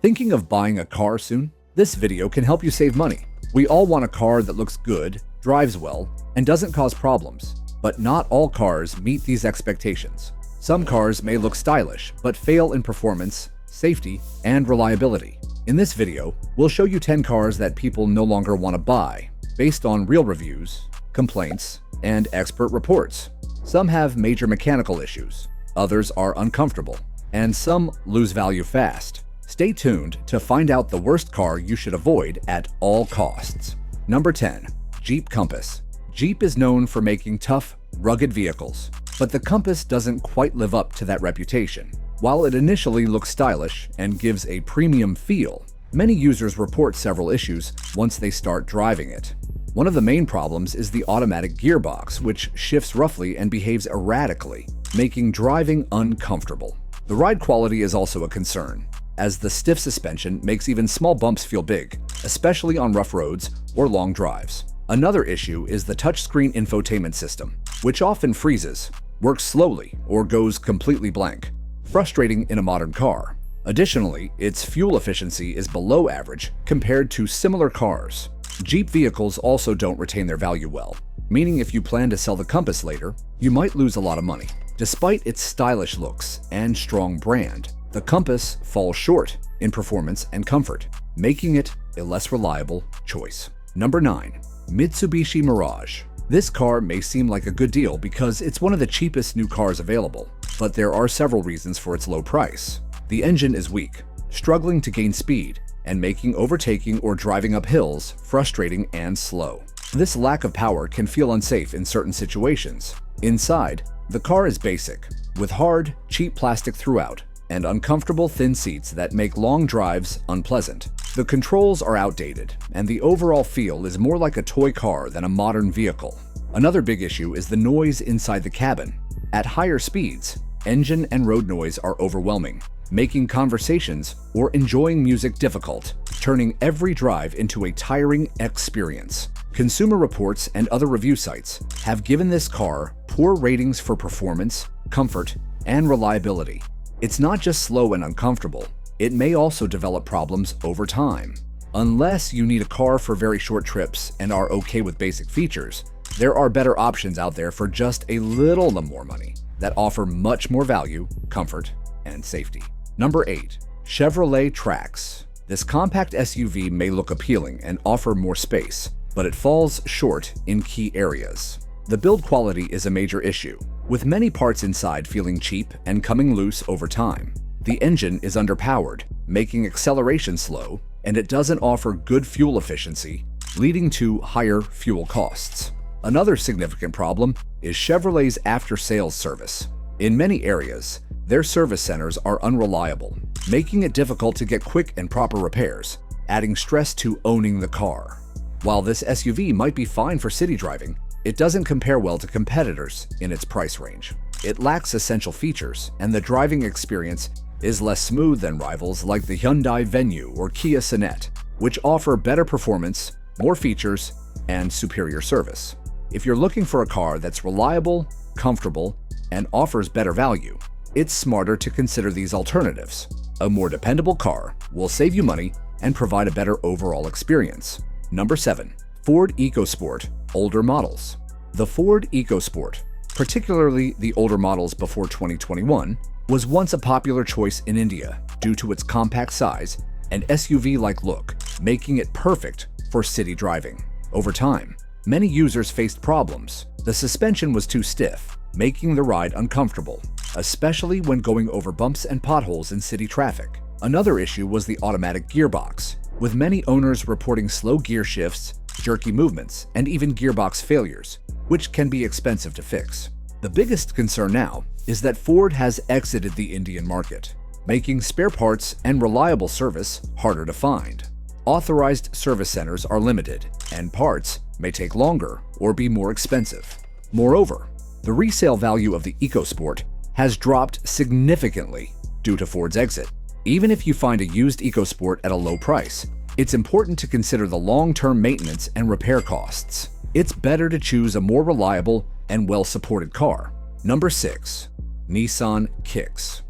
Thinking of buying a car soon? This video can help you save money. We all want a car that looks good, drives well, and doesn't cause problems. But not all cars meet these expectations. Some cars may look stylish, but fail in performance, safety, and reliability. In this video, we'll show you 10 cars that people no longer want to buy, based on real reviews, complaints, and expert reports. Some have major mechanical issues, others are uncomfortable, and some lose value fast. Stay tuned to find out the worst car you should avoid at all costs. Number 10. Jeep Compass. Jeep is known for making tough, rugged vehicles, but the Compass doesn't quite live up to that reputation. While it initially looks stylish and gives a premium feel, many users report several issues once they start driving it. One of the main problems is the automatic gearbox, which shifts roughly and behaves erratically, making driving uncomfortable. The ride quality is also a concern, as the stiff suspension makes even small bumps feel big, especially on rough roads or long drives. Another issue is the touchscreen infotainment system, which often freezes, works slowly, or goes completely blank, frustrating in a modern car. Additionally, its fuel efficiency is below average compared to similar cars. Jeep vehicles also don't retain their value well, meaning if you plan to sell the Compass later, you might lose a lot of money. Despite its stylish looks and strong brand, the Compass falls short in performance and comfort, making it a less reliable choice. Number 9. Mitsubishi Mirage. This car may seem like a good deal because it's one of the cheapest new cars available, but there are several reasons for its low price. The engine is weak, struggling to gain speed, and making overtaking or driving up hills frustrating and slow. This lack of power can feel unsafe in certain situations. Inside, the car is basic, with hard, cheap plastic throughout, and uncomfortable thin seats that make long drives unpleasant. The controls are outdated, and the overall feel is more like a toy car than a modern vehicle. Another big issue is the noise inside the cabin. At higher speeds, engine and road noise are overwhelming, making conversations or enjoying music difficult, turning every drive into a tiring experience. Consumer Reports and other review sites have given this car poor ratings for performance, comfort, and reliability. It's not just slow and uncomfortable, it may also develop problems over time. Unless you need a car for very short trips and are okay with basic features, there are better options out there for just a little more money that offer much more value, comfort, and safety. Number 8. Chevrolet Trax. This compact SUV may look appealing and offer more space, but it falls short in key areas. The build quality is a major issue, with many parts inside feeling cheap and coming loose over time. The engine is underpowered, making acceleration slow, and it doesn't offer good fuel efficiency, leading to higher fuel costs. Another significant problem is Chevrolet's after-sales service. In many areas, their service centers are unreliable, making it difficult to get quick and proper repairs, adding stress to owning the car. While this SUV might be fine for city driving, it doesn't compare well to competitors in its price range. It lacks essential features, and the driving experience is less smooth than rivals like the Hyundai Venue or Kia Cenet, which offer better performance, more features, and superior service. If you're looking for a car that's reliable, comfortable, and offers better value, it's smarter to consider these alternatives. A more dependable car will save you money and provide a better overall experience. Number 7. Ford EcoSport older models. The Ford EcoSport, particularly the older models before 2021, was once a popular choice in India due to its compact size and SUV-like look, making it perfect for city driving. Over time, many users faced problems. The suspension was too stiff, making the ride uncomfortable, especially when going over bumps and potholes in city traffic. Another issue was the automatic gearbox, with many owners reporting slow gear shifts, jerky movements, and even gearbox failures, which can be expensive to fix. The biggest concern now is that Ford has exited the Indian market, making spare parts and reliable service harder to find. Authorized service centers are limited, and parts may take longer or be more expensive. Moreover, the resale value of the EcoSport has dropped significantly due to Ford's exit. Even if you find a used EcoSport at a low price, it's important to consider the long-term maintenance and repair costs. It's better to choose a more reliable and well-supported car. Number 6. Nissan Kicks.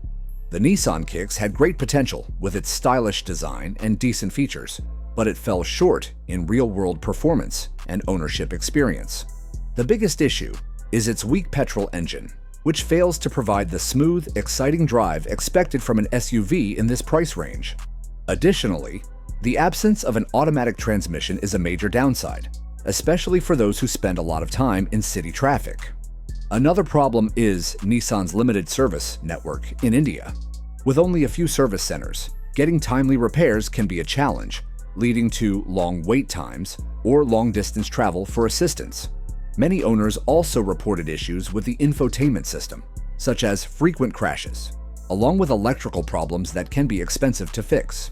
The Nissan Kicks had great potential with its stylish design and decent features, but it fell short in real-world performance and ownership experience. The biggest issue is its weak petrol engine, which fails to provide the smooth, exciting drive expected from an SUV in this price range. Additionally, the absence of an automatic transmission is a major downside, especially for those who spend a lot of time in city traffic. Another problem is Nissan's limited service network in India. With only a few service centers, getting timely repairs can be a challenge, leading to long wait times or long-distance travel for assistance. Many owners also reported issues with the infotainment system, such as frequent crashes, along with electrical problems that can be expensive to fix.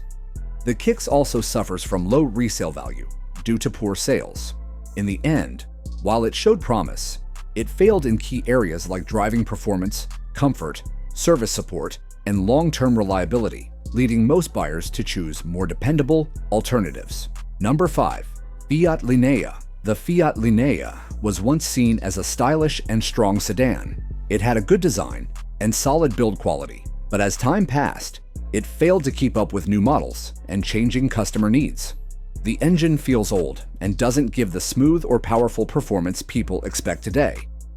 The Kicks also suffers from low resale value due to poor sales. In the end, while it showed promise, it failed in key areas like driving performance, comfort, service support, and long-term reliability, leading most buyers to choose more dependable alternatives. Number 5. Fiat Linea. The Fiat Linea was once seen as a stylish and strong sedan. It had a good design and solid build quality, but as time passed, it failed to keep up with new models and changing customer needs. The engine feels old and doesn't give the smooth or powerful performance people expect today.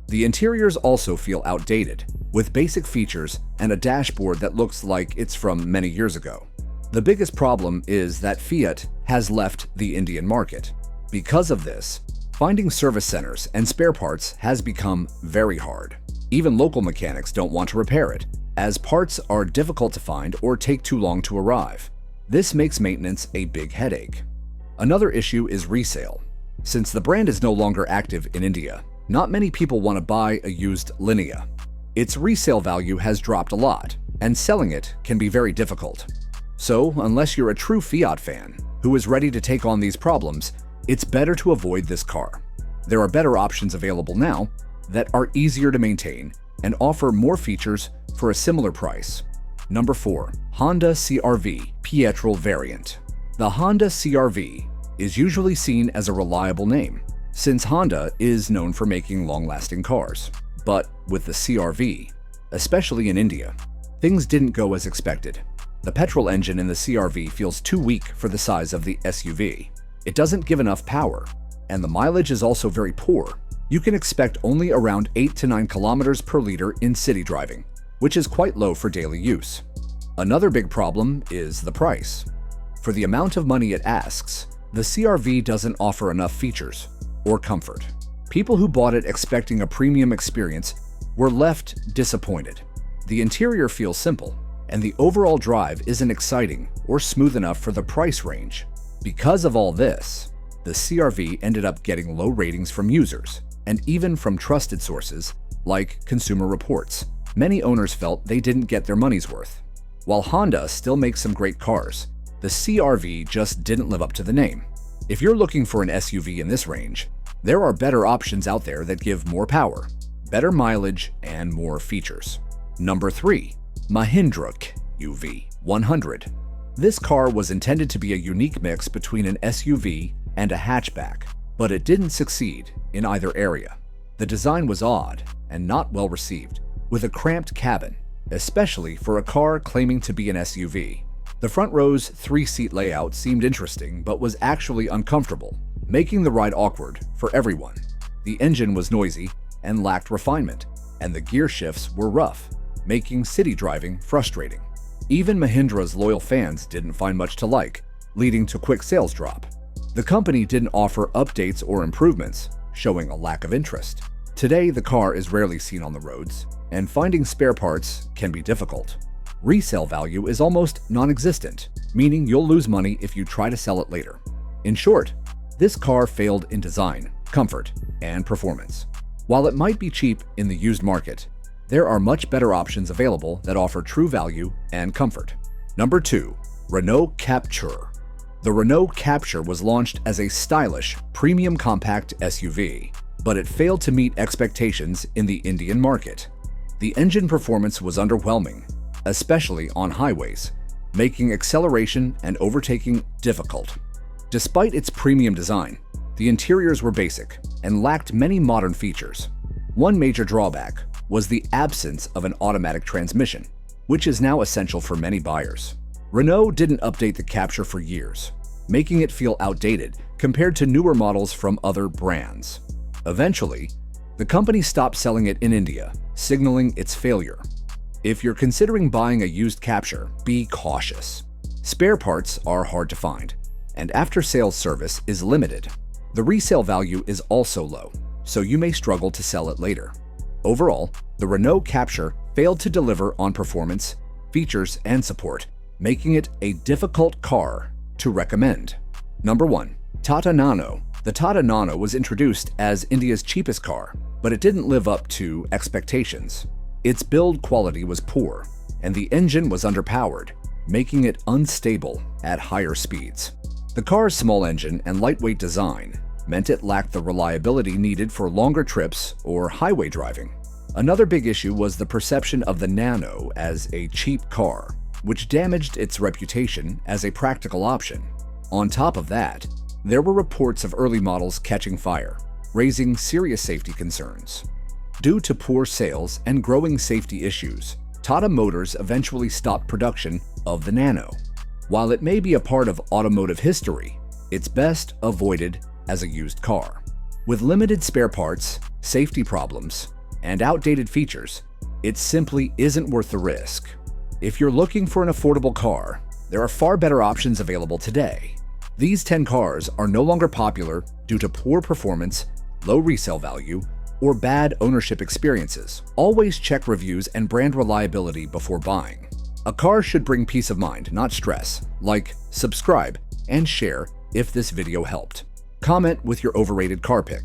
The interiors also feel outdated, with basic features and a dashboard that looks like it's from many years ago. The biggest problem is that Fiat has left the Indian market. Because of this, finding service centers and spare parts has become very hard. Even local mechanics don't want to repair it, as parts are difficult to find or take too long to arrive. This makes maintenance a big headache. Another issue is resale. Since the brand is no longer active in India, not many people want to buy a used Linea. Its resale value has dropped a lot, and selling it can be very difficult. So, unless you're a true Fiat fan who is ready to take on these problems, it's better to avoid this car. There are better options available now that are easier to maintain and offer more features for a similar price. Number 4. Honda CR-V Petrol Variant. The Honda CR-V is usually seen as a reliable name, since Honda is known for making long-lasting cars. But with the CR-V, especially in India, things didn't go as expected. The petrol engine in the CR-V feels too weak for the size of the SUV. It doesn't give enough power, and the mileage is also very poor. You can expect only around 8 to 9 kilometers per liter in city driving, which is quite low for daily use. Another big problem is the price. For the amount of money it asks, the CR-V doesn't offer enough features or comfort. People who bought it expecting a premium experience were left disappointed. The interior feels simple, and the overall drive isn't exciting or smooth enough for the price range. Because of all this, the CR-V ended up getting low ratings from users, and even from trusted sources like Consumer Reports. Many owners felt they didn't get their money's worth. While Honda still makes some great cars, the CR-V just didn't live up to the name. If you're looking for an SUV in this range, there are better options out there that give more power, better mileage, and more features. Number 3. Mahindra UV100. This car was intended to be a unique mix between an SUV and a hatchback, but it didn't succeed in either area. The design was odd and not well received, with a cramped cabin, especially for a car claiming to be an SUV. The front row's 3-seat layout seemed interesting but was actually uncomfortable, making the ride awkward for everyone. The engine was noisy and lacked refinement, and the gear shifts were rough, making city driving frustrating. Even Mahindra's loyal fans didn't find much to like, leading to quick sales drop. The company didn't offer updates or improvements, showing a lack of interest. Today, the car is rarely seen on the roads, and finding spare parts can be difficult. Resale value is almost non-existent, meaning you'll lose money if you try to sell it later. In short, this car failed in design, comfort, and performance. While it might be cheap in the used market, there are much better options available that offer true value and comfort. Number 2. Renault Captur. The Renault Captur was launched as a stylish, premium compact SUV, but it failed to meet expectations in the Indian market. The engine performance was underwhelming, especially on highways, making acceleration and overtaking difficult. Despite its premium design, the interiors were basic and lacked many modern features. One major drawback was the absence of an automatic transmission, which is now essential for many buyers. Renault didn't update the Captur for years, making it feel outdated compared to newer models from other brands. Eventually, the company stopped selling it in India, signaling its failure. If you're considering buying a used Captur, be cautious. Spare parts are hard to find, and after-sales service is limited. The resale value is also low, so you may struggle to sell it later. Overall, the Renault Captur failed to deliver on performance, features, and support, making it a difficult car to recommend. Number 1. Tata Nano. The Tata Nano was introduced as India's cheapest car, but it didn't live up to expectations. Its build quality was poor, and the engine was underpowered, making it unstable at higher speeds. The car's small engine and lightweight design meant it lacked the reliability needed for longer trips or highway driving. Another big issue was the perception of the Nano as a cheap car, which damaged its reputation as a practical option. On top of that, there were reports of early models catching fire, raising serious safety concerns. Due to poor sales and growing safety issues, Tata Motors eventually stopped production of the Nano. While it may be a part of automotive history, it's best avoided as a used car. With limited spare parts, safety problems, and outdated features, it simply isn't worth the risk. If you're looking for an affordable car, there are far better options available today. These 10 cars are no longer popular due to poor performance, low resale value, or bad ownership experiences. Always check reviews and brand reliability before buying. A car should bring peace of mind, not stress. Like, subscribe, and share if this video helped. Comment with your overrated car pick.